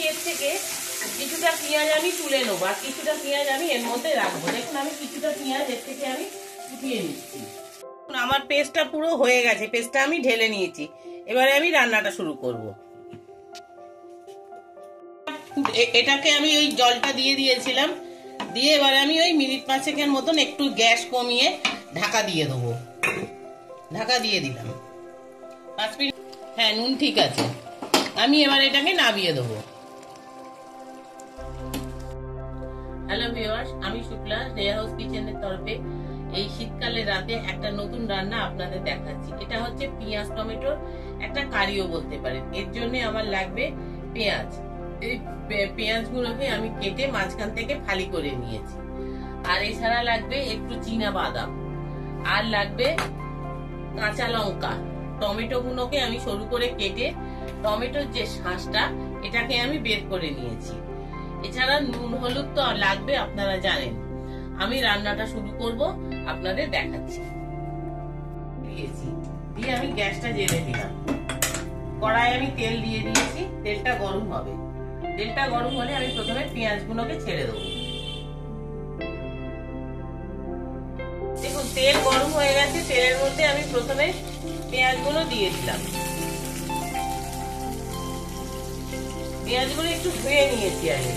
এর থেকে কিছুটা পেঁয়াজ আমি তুলে নেবো আর কিছুটা পেঁয়াজ আমি এর মধ্যে রাখবো। দেখুন আমি কিছুটা পেঁয়াজ এর থেকে আমি উঠিয়ে নিচ্ছি। আমার পেস্টটা পুরো হয়ে গেছে, পেস্টটা আমি ঢেলে নিয়েছি। এবারে আমি রান্নাটা শুরু করব। এটাকে আমি ওই জলটা দিয়ে দিয়েছিলাম, দিয়ে এবারে আমি ওই মিনিট 5 মতন একটু গ্যাস কমিয়ে ঢাকা দিয়ে দেবো। ঢাকা দিয়ে দিলাম 5 মিনিট। হ্যাঁ, নুন ঠিক আছে। আমি এবার এটাকে নামিয়ে দেবো। হ্যালো ভিউয়ার্স, আমি শুক্লা রেয়া হাউস কিচেনের তরফে এই শীতকালে রাতে একটা নতুন রান্না আপনাদের দেখাচ্ছি। এটা হচ্ছে পেঁয়াজ টমেটোর একটা কারিও বলতে পারেন। এর জন্য আমার লাগবে পেঁয়াজ। এই পেঁয়াজগুলোকে আমি কেটে মাঝখান থেকে ফালি করে নিয়েছি। আর এছাড়া লাগবে একটু চীনা বাদাম, আর লাগবে কাঁচা লঙ্কা। টমেটো গুলোকে আমি সরু করে কেটে টমেটোর যে শাঁসটা এটাকে আমি বের করে নিয়েছি। এছাড়া নুন হলুদ তো লাগবে, আপনারা জানেন। আমি রান্নাটা শুরু করব, আপনাদের দেখাচ্ছি। দিয়ে আমি গ্যাসটা জ্বেলে দিলাম। কড়াই আমি তেল দিয়ে দিয়েছি, তেলটা গরম হবে। তেলটা গরম হলে আমি প্রথমে পেঁয়াজগুলোকে ছেড়ে দেবো। দেখুন তেল গরম হয়ে গেছে, তেলের মধ্যে আমি প্রথমে পেঁয়াজগুলো দিয়ে দিলাম। পেঁয়াজগুলো একটু ধুয়ে নিয়েছি আগে।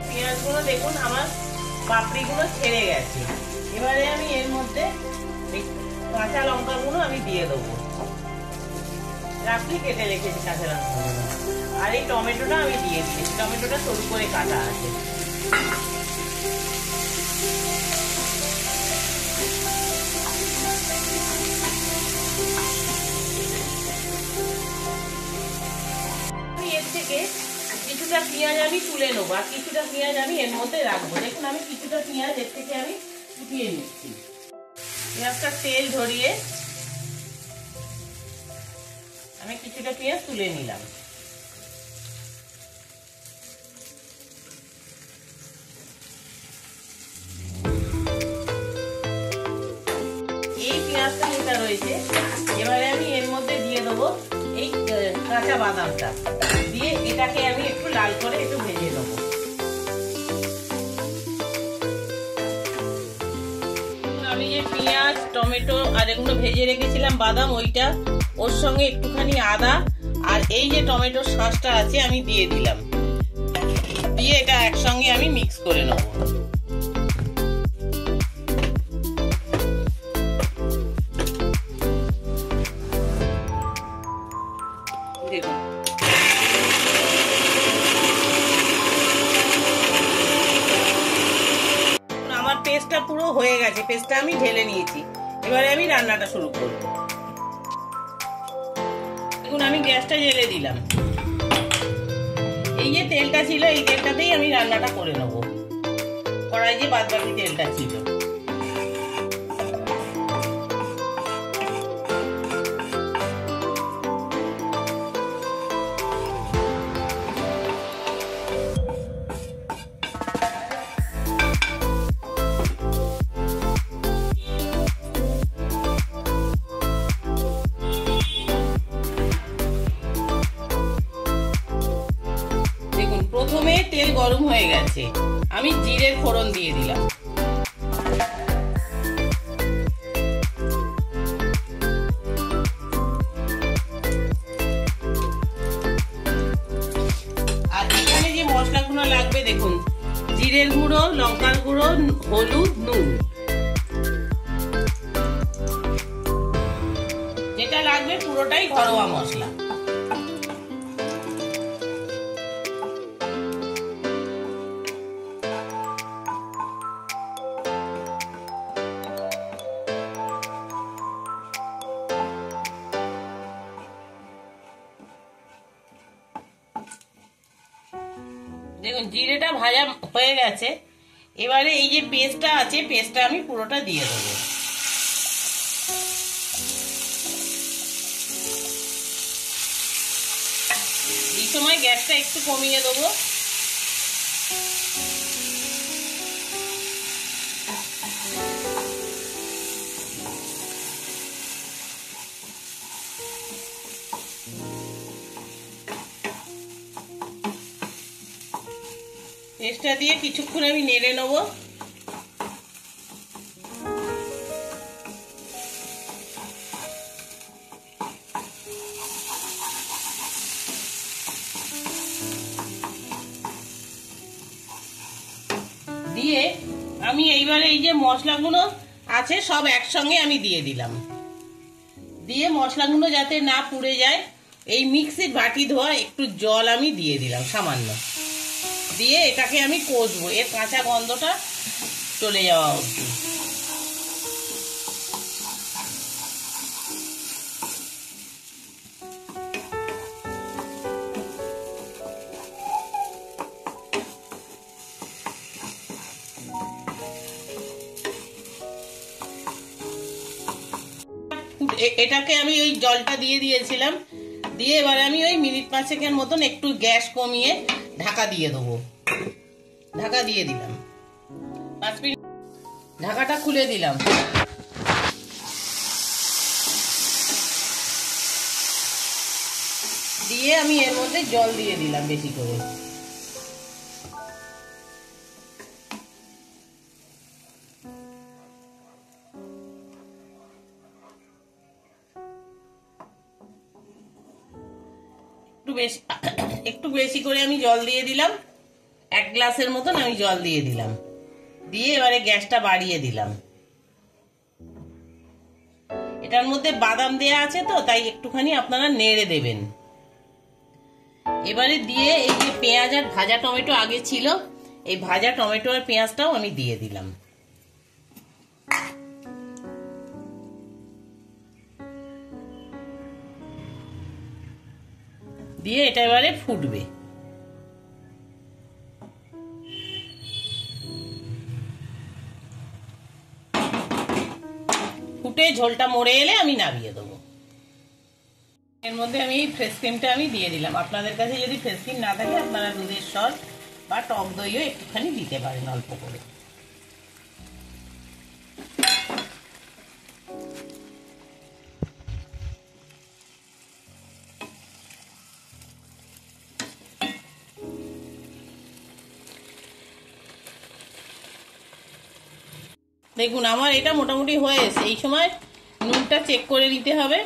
পেঁয়াজগুলো দেখুন আমার পাপড়িগুলো ছেড়ে গেছে। এবারে আমি এর মধ্যে কাঁচা লঙ্কাগুলো আমি দিয়ে দেবো। রাখলি কেটে রেখেছি কাঁচা লঙ্কাগুলো। আর এই টমেটোটা আমি দিয়ে দিয়েছি, টমেটোটা সরু করে কাটা আছে। এর থেকে কিছুটা পেঁয়াজ আমি তুলে নেবো আর কিছুটা পেঁয়াজ আমি এর মধ্যে রাখবো। দেখুন আমি কিছুটা পেঁয়াজ এর থেকে আমি উঠিয়ে নিচ্ছি। পেঁয়াজটা তেল ঝরিয়ে আমি কিছুটা পেঁয়াজ তুলে নিলাম। এই পেঁয়াজটা যেটা রয়েছে এবারে আমি এর মধ্যে দিয়ে দেবো এই কাঁচা বাদামটা, দিয়ে এটাকে আমি একটু লাল করে একটু ভেজে নেবো। আমি যে পেঁয়াজ টমেটো আর এগুলো ভেজে রেখেছিলাম বাদাম, ওইটা ওর সঙ্গে একটুখানি আদা আর এই যে টমেটোর শাঁসটা আছে আমি দিয়ে দিলাম। দিয়ে এটা একসঙ্গে আমি মিক্স করে নেব। দেখুন আমার পেস্টটা পুরো হয়ে গেছে, পেস্টটা আমি ঢেলে নিয়েছি। এবারে আমি রান্নাটা শুরু করব। দেখুন আমি গ্যাসটা জ্বেলে দিলাম। এই যে তেলটা ছিল এই তেলটাতেই আমি রান্নাটা করে নেব। কড়াই যে বাদ বাকি তেলটা ছিল। প্রথমে তেল গরম হয়ে গেছে, আমি জিরের ফোড়ন দিয়ে দিলাম। আর এখানে যে মশলাগুলো লাগবে দেখুন, জিরের গুঁড়ো, লঙ্কার গুঁড়ো, হলুদ, নুন, যেটা লাগবে পুরোটাই ঘরোয়া মশলা। দেখুন জিরেটা ভাজা হয়ে গেছে। এবারে এই যে পেস্টটা আছে পেস্টটা আমি পুরোটা দিয়ে দেবো। এই সময় গ্যাসটা একটু কমিয়ে দেবো। পেস্টটা দিয়ে কিছুক্ষণ আমি নেড়ে নেব। দিয়ে আমি এইবারে এই যে মশলাগুলো আছে সব একসঙ্গে আমি দিয়ে দিলাম। দিয়ে মশলাগুলো যাতে না পুড়ে যায় এই মিক্সির বাটি ধোয়া একটু জল আমি দিয়ে দিলাম সামান্য। দিয়ে এটাকে আমি কষবো, এর কাঁচা গন্ধটা চলে যাওয়া অবধি। এটাকে আমি ওই জলটা দিয়ে দিয়েছিলাম, দিয়ে এবারে আমি ওই মিনিট 5 মতন একটু গ্যাস কমিয়ে ঢাকা দিয়ে দেবো। ঢাকা দিয়ে দিলাম, 5 মিনিট ঢাকাটা খুলে দিলাম। দিয়ে আমি এর মধ্যে জল দিয়ে দিলাম বেশি করে। একটু বেশি করে আমি জল দিয়ে দিলাম, 1 গ্লাসের মতন আমি জল দিয়ে দিলাম। দিয়ে এবারে গ্যাসটা বাড়িয়ে দিলাম। এটার মধ্যে বাদাম দেয়া আছে তো তাই একটুখানি আপনারা নেড়ে দেবেন। এবারে দিয়ে এই যে পেঁয়াজ আর ভাজা টমেটো আগে ছিল, এই ভাজা টমেটো আর পেঁয়াজটাও আমি দিয়ে দিলাম। দিয়ে এটা এবারে ফুটবে। ফুটে ঝোলটা মরে এলে আমি নামিয়ে দেবো। এর মধ্যে আমি এই ফ্রেশ ক্রিমটা আমি দিয়ে দিলাম। আপনাদের কাছে যদি ফ্রেশ ক্রিম না থাকে আপনারা দুধের সর বা টক দইও একটুখানি দিতে পারেন অল্প করে। দেখুন আমার এটা মোটামুটি হয়ে এসে, এই সময় নুনটা চেক করে নিতে হবে।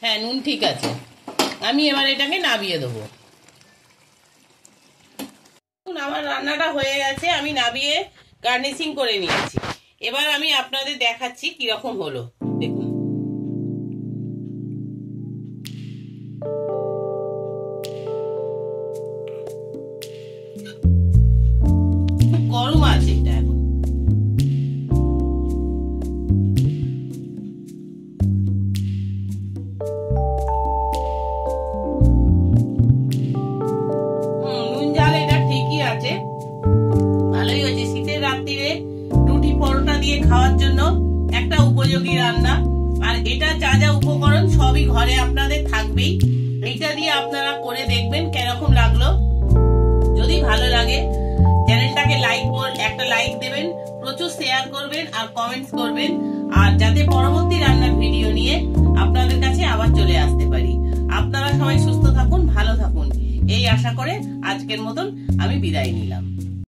হ্যাঁ নুন ঠিক আছে। আমি এবার এটাকে নামিয়ে দেবো। আমার রান্নাটা হয়ে গেছে, আমি নামিয়ে গার্নিশিং করে নিয়েছি। এবার আমি আপনাদের দেখাচ্ছি কিরকম হলো। দেখুন গরম আছে এটা এখন। নুন ঝাল এটা ঠিকই আছে, ভালোই হয়েছে। শীতের রাত্রিরে রুটি পরোটা দিয়ে খাওয়ার জন্য একটা উপযোগী রান্না। আর এটা যা যা উপকরণ সবই ঘরে আপনাদের থাকবেই। এইটা দিয়ে আপনারা করে দেখবেন কেরকম লাগলো। যদি ভালো লাগে চ্যানেলটাকে একটা লাইক দেবেন, প্রচুর শেয়ার করবেন আর কমেন্টস করবেন, আর যাতে পরবর্তী রান্নার ভিডিও নিয়ে আপনাদের কাছে আবার চলে আসতে পারি। আপনারা সবাই সুস্থ থাকুন, ভালো থাকুন, এই আশা করে আজকের মতন আমি বিদায় নিলাম।